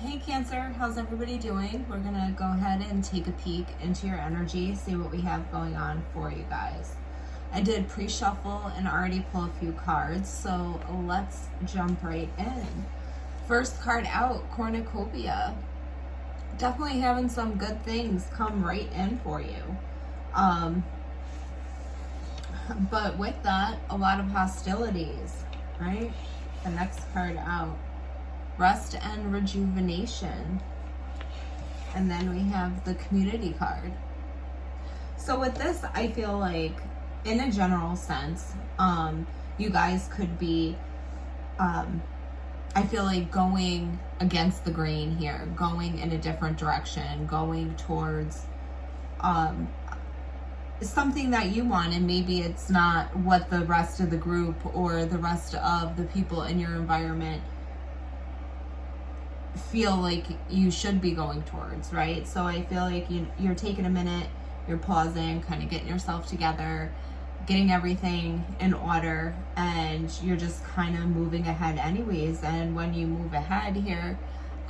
Hey Cancer, how's everybody doing? We're gonna go ahead and take a peek into your energy, see what we have going on for you guys. I did pre-shuffle and already pull a few cards, so let's jump right in. First card out, cornucopia. Definitely having some good things come right in for you. But with that, a lot of hostilities, right? The next card out, rest and rejuvenation. And then we have the community card. So with this, I feel like in a general sense, you guys could be, I feel like going against the grain here, going in a different direction, going towards something that you want, and maybe it's not what the rest of the group or the rest of the people in your environment feel like you should be going towards, right? So I feel like you're taking a minute, you're pausing, kind of getting yourself together, getting everything in order, and you're just kind of moving ahead anyways. And when you move ahead here,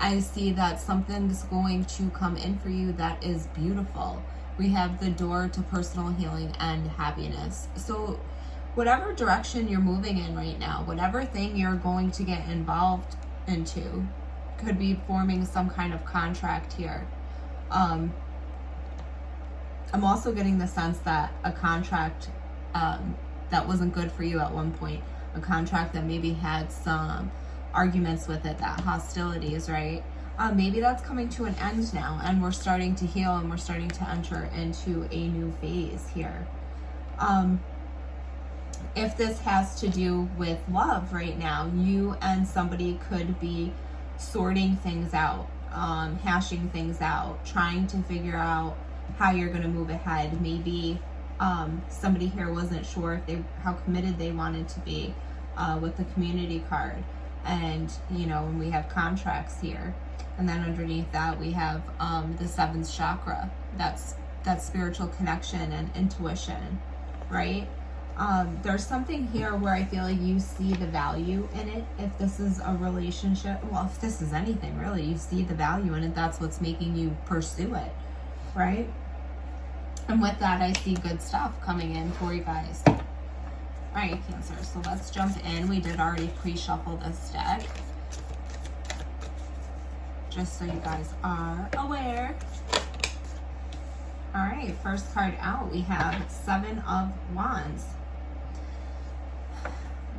I see that something's going to come in for you that is beautiful. We have the door to personal healing and happiness. So whatever direction you're moving in right now, whatever thing you're going to get involved into, could be forming some kind of contract here. I'm also getting the sense that a contract that wasn't good for you at one point, a contract that maybe had some arguments with it, that hostilities, right? Maybe that's coming to an end now, and we're starting to heal, and we're starting to enter into a new phase here. If this has to do with love right now, you and somebody could be sorting things out, hashing things out, trying to figure out how you're going to move ahead. Maybe somebody here wasn't sure if how committed they wanted to be with the community card. And, you know, when we have contracts here. And then underneath that, we have the seventh chakra. That's spiritual connection and intuition, right? There's something here where I feel like you see the value in it. If this is a relationship, well, if this is anything really, you see the value in it. That's what's making you pursue it, right? And with that, I see good stuff coming in for you guys. All right, Cancer, so let's jump in. We did already pre-shuffle this deck, just so you guys are aware. All right, first card out, we have Seven of Wands.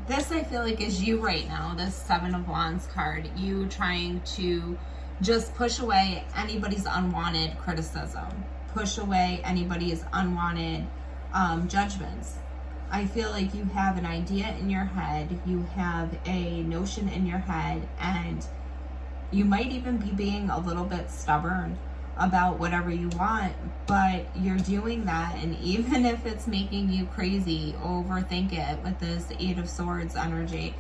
This, I feel like, is you right now, this Seven of Wands card. You trying to just push away anybody's unwanted criticism, push away anybody's unwanted judgments. I feel like you have an idea in your head, you have a notion in your head, and you might even be being a little bit stubborn about whatever you want, but you're doing that, and even if it's making you crazy, overthink it with this Eight of Swords energy,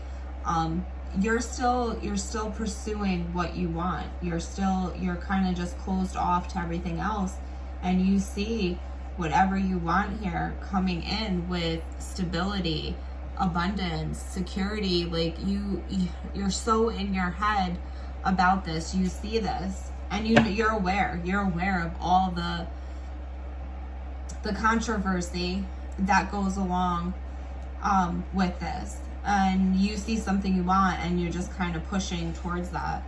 you're still pursuing what you want. You're kind of just closed off to everything else, and you see whatever you want here coming in with stability, abundance, security. Like you're so in your head about this. You see this, and you're aware of all the controversy that goes along with this, and you see something you want, and you're just kind of pushing towards that.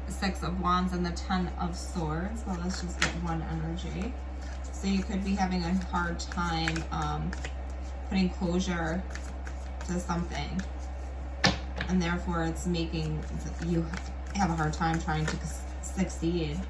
Six of Wands and the Ten of Swords. So let's just get one energy. So you could be having a hard time putting closure to something, and therefore it's making you have a hard time trying to succeed.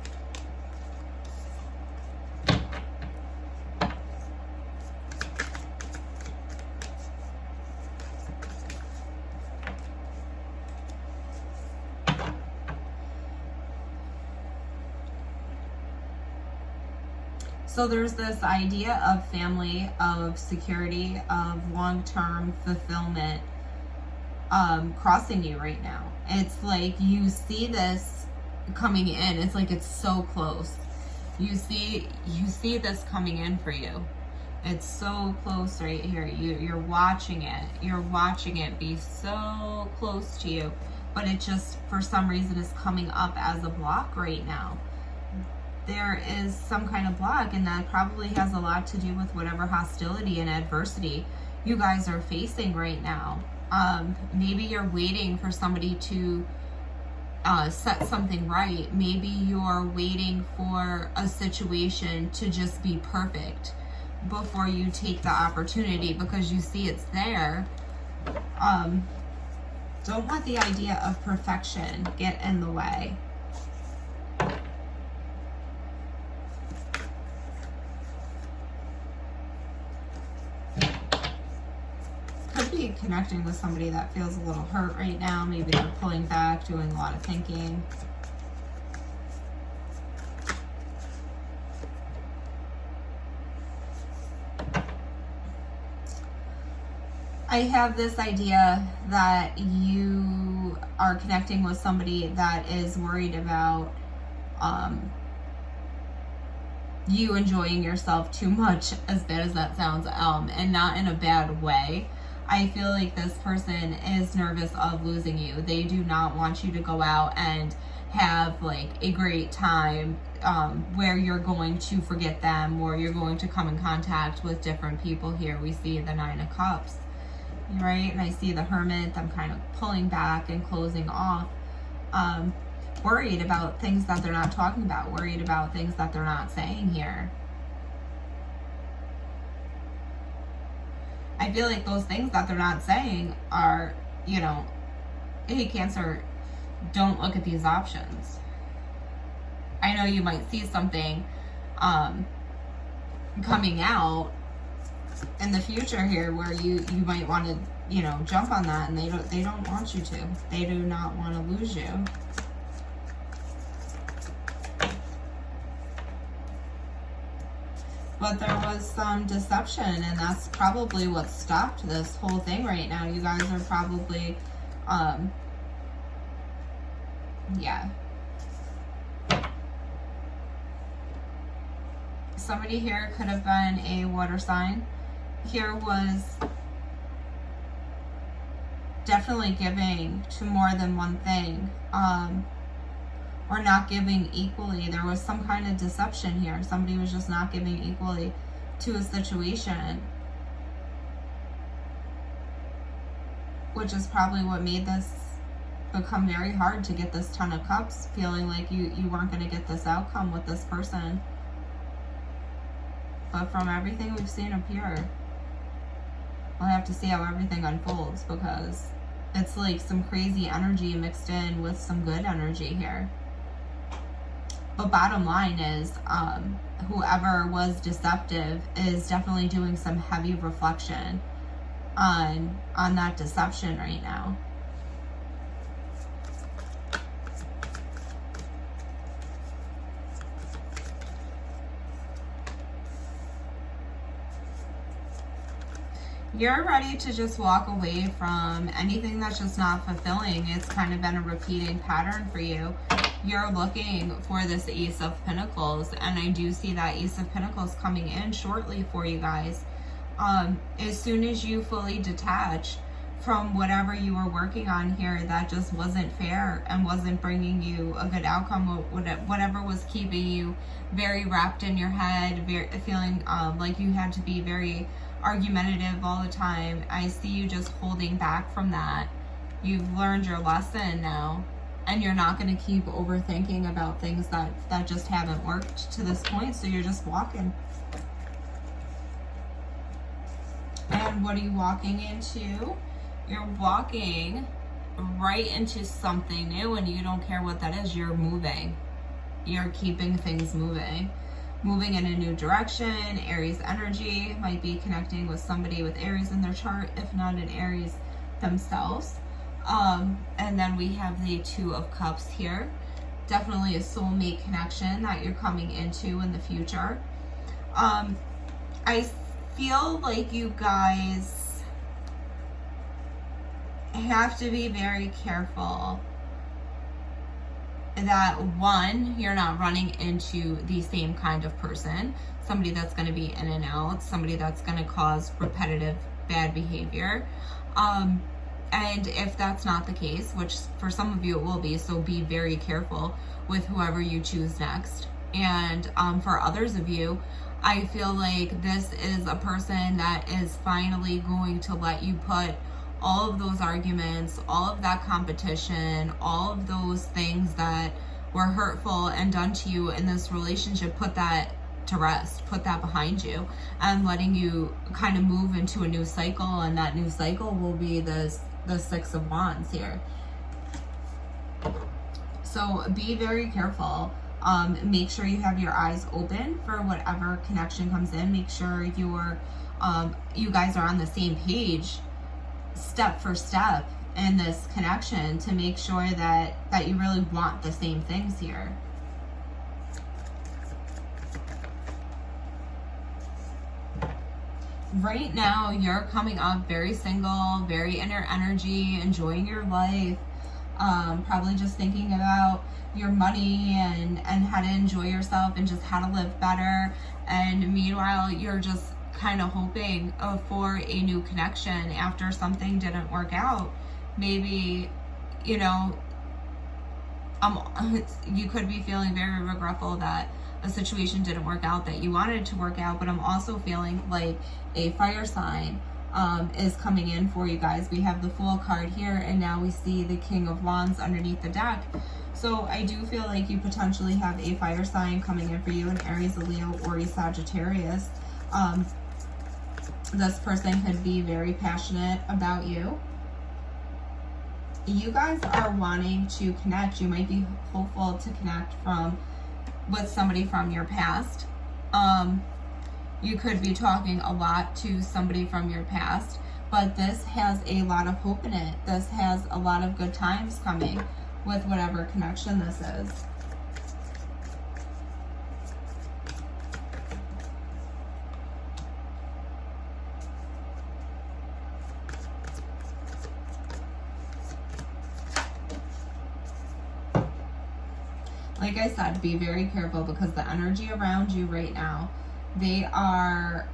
So there's this idea of family, of security, of long-term fulfillment crossing you right now. It's like you see this coming in. It's like it's so close. You see this coming in for you. It's so close right here. You're watching it. You're watching it be so close to you. But it just, for some reason, is coming up as a block right now. There is some kind of block, and that probably has a lot to do with whatever hostility and adversity you guys are facing right now. Maybe you're waiting for somebody to set something right. Maybe you're waiting for a situation to just be perfect before you take the opportunity because you see it's there. Don't let the idea of perfection get in the way. Could be connecting with somebody that feels a little hurt right now. Maybe they're pulling back, doing a lot of thinking. I have this idea that you are connecting with somebody that is worried about you enjoying yourself too much, as bad as that sounds, and not in a bad way. I feel like this person is nervous of losing you. They do not want you to go out and have like a great time where you're going to forget them or you're going to come in contact with different people here. We see the Nine of Cups. Right, and I see the Hermit. I'm kind of pulling back and closing off, worried about things that they're not talking about, worried about things that they're not saying here. I feel like those things that they're not saying are, you know, hey, Cancer, don't look at these options. I know you might see something coming out in the future here where you might want to, you know, jump on that, and they don't want you to. They do not want to lose you. But there was some deception, and that's probably what stopped this whole thing right now. You guys are probably yeah. Somebody here could have been a water sign. Here was definitely giving to more than one thing, or not giving equally. There was some kind of deception here. Somebody was just not giving equally to a situation, which is probably what made this become very hard to get this Ten of Cups, feeling like you weren't going to get this outcome with this person. But from everything we've seen up here, we'll have to see how everything unfolds, because it's like some crazy energy mixed in with some good energy here. But bottom line is, whoever was deceptive is definitely doing some heavy reflection on that deception right now. You're ready to just walk away from anything that's just not fulfilling. It's kind of been a repeating pattern for you. You're looking for this Ace of Pentacles, and I do see that Ace of Pentacles coming in shortly for you guys. As soon as you fully detach from whatever you were working on here that just wasn't fair and wasn't bringing you a good outcome, whatever was keeping you very wrapped in your head, feeling like you had to be very argumentative all the time. I see you just holding back from that. You've learned your lesson now, and you're not going to keep overthinking about things that just haven't worked to this point, so you're just walking. And what are you walking into? You're walking right into something new, and you don't care what that is. You're moving. You're keeping things moving. Moving in a new direction. Aries energy, might be connecting with somebody with Aries in their chart, if not an Aries themselves. And then we have the Two of Cups here. Definitely a soulmate connection that you're coming into in the future. I feel like you guys have to be very careful that one, you're not running into the same kind of person, somebody that's going to be in and out, somebody that's going to cause repetitive bad behavior. And if that's not the case, which for some of you it will be, so be very careful with whoever you choose next. And for others of you, I feel like this is a person that is finally going to let you put all of those arguments, all of that competition, all of those things that were hurtful and done to you in this relationship, put that to rest, put that behind you, and letting you kind of move into a new cycle. And that new cycle will be the Six of Wands here. So be very careful. Make sure you have your eyes open for whatever connection comes in. Make sure you guys are on the same page, step for step, in this connection, to make sure that you really want the same things here. Right now, you're coming up very single, very in your energy, enjoying your life, probably just thinking about your money and how to enjoy yourself and just how to live better. And meanwhile, you're just kind of hoping for a new connection after something didn't work out. Maybe, you know, you could be feeling very regretful that a situation didn't work out that you wanted to work out, but I'm also feeling like a fire sign is coming in for you guys. We have the Fool card here, and now we see the King of Wands underneath the deck. So I do feel like you potentially have a fire sign coming in for you, an Aries, a Leo, or a Sagittarius. This person could be very passionate about you. You guys are wanting to connect. You might be hopeful to connect with somebody from your past. You could be talking a lot to somebody from your past, but this has a lot of hope in it. This has a lot of good times coming with whatever connection this is. Like I said, be very careful, because the energy around you right now, they are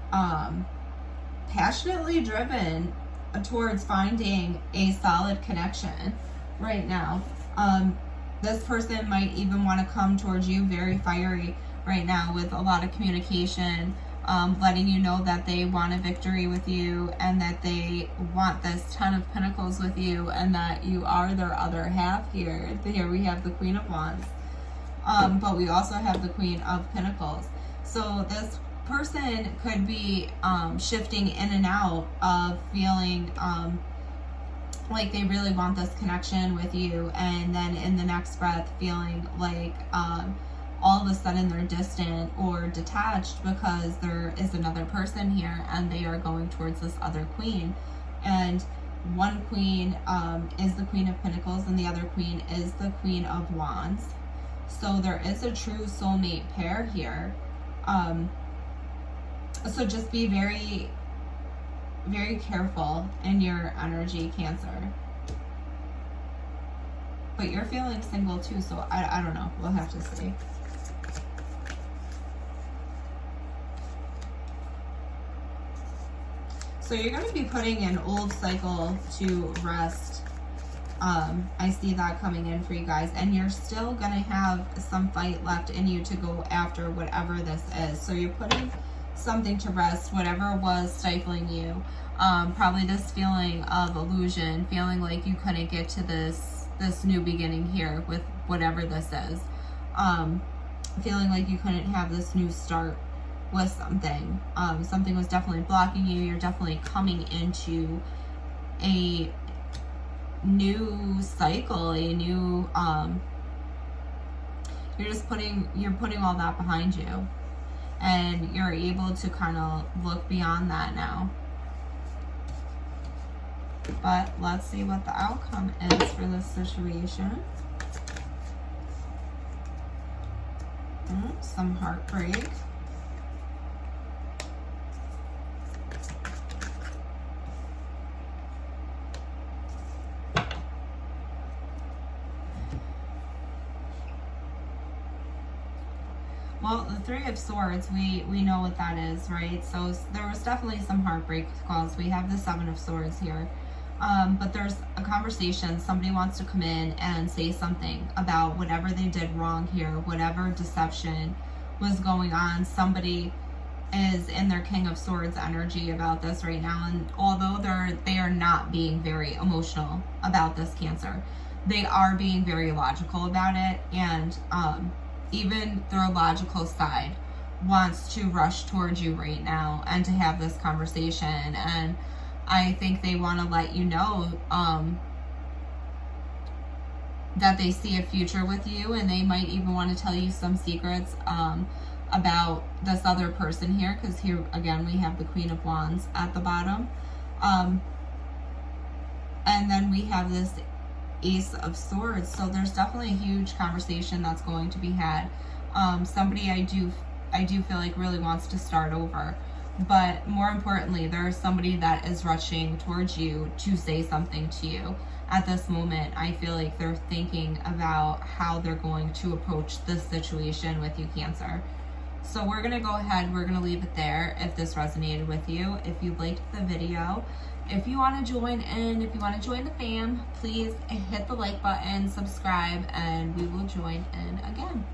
passionately driven towards finding a solid connection right now. This person might even want to come towards you very fiery right now, with a lot of communication, letting you know that they want a victory with you, and that they want this Ten of Pentacles with you, and that you are their other half here. Here we have the Queen of Wands. But we also have the Queen of Pentacles. So this person could be shifting in and out of feeling like they really want this connection with you, and then in the next breath feeling like all of a sudden they're distant or detached because there is another person here and they are going towards this other queen. And one queen is the Queen of Pentacles and the other queen is the Queen of Wands. So there is a true soulmate pair here. So just be very, very careful in your energy, Cancer. But you're feeling single too, so I don't know. We'll have to see. So you're going to be putting an old cycle to rest. I see that coming in for you guys, and you're still going to have some fight left in you to go after whatever this is. So you're putting something to rest, whatever was stifling you. Probably this feeling of illusion, feeling like you couldn't get to this new beginning here with whatever this is. Feeling like you couldn't have this new start with something. Something was definitely blocking you. You're definitely coming into a new cycle, a new you're putting all that behind you, and you're able to kind of look beyond that now. But let's see what the outcome is for this situation. Some heartbreak. Well, the Three of Swords, we know what that is, right? So there was definitely some heartbreak calls. We have the Seven of Swords here. But there's a conversation. Somebody wants to come in and say something about whatever they did wrong here, whatever deception was going on. Somebody is in their King of Swords energy about this right now. And although they are not being very emotional about this, Cancer, they are being very logical about it. And even their logical side wants to rush towards you right now and to have this conversation. And I think they want to let you know that they see a future with you, and they might even want to tell you some secrets about this other person here, because here again we have the Queen of Wands at the bottom, and then we have this Ace of Swords. So there's definitely a huge conversation that's going to be had. Somebody I do feel like really wants to start over. But more importantly, there's somebody that is rushing towards you to say something to you. At this moment, I feel like they're thinking about how they're going to approach this situation with you, Cancer. So we're going to go ahead, we're going to leave it there if this resonated with you. If you liked the video, if you want to join in, if you want to join the fam, please hit the like button, subscribe, and we will join in again.